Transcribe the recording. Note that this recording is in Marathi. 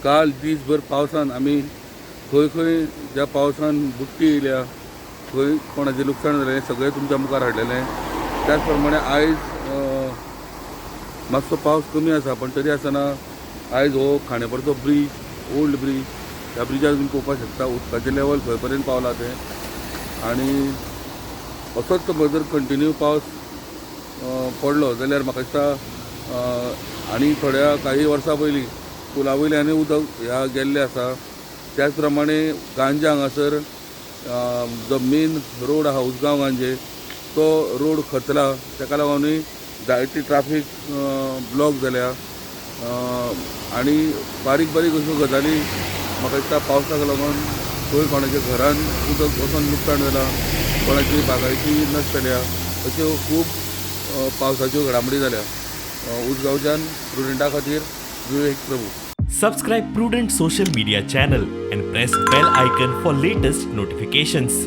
काल दीसभर पावसान आमी खंय खंय ज्या पावसान बुट्टी येयल्या, खंय कोणाचें लुकसाण जालें सगळें तुमच्या मुखार हाडलेलें. त्याच प्रमाणे आयज मातसो पावस कमी आसा, पण तरी आसतना आयज हो खांडेपारचो ब्रीज, ओल्ड ब्रीज, ह्या ब्रिजार तुम्ही पळोवपाक शकता उदकाचें लेवल खंय पर्यंत पावला तें. आनी असोच समज जर कंटिन्यू पावस पडलो जाल्यार म्हाका दिसता आनी काही वर्सां पयलीं पुला वयल्यानूय उदक ह्या गेल्लें आसा. त्याच प्रमाणे गांजे हांगासर जो मेन रोड आहा उसगांव गांजे, तो रोड खचला. ताका लागूनय जायती ट्राफीक ब्लॉक जाल्या. आनी बारीक बारीक अश्यो गजाली म्हाका दिसता पावसाक लागून खंय कोणाच्या घरान उदक वचून लुकसाण जाला, कोणाची बागायती नश्ट जाल्या, अश्यो खूब पावसाच्यो घडामोडी जाल्या. उसगांवच्यान प्रुडंटा खातीर विवेक प्रभू. Subscribe Prudent social media channel and press bell icon for latest notifications.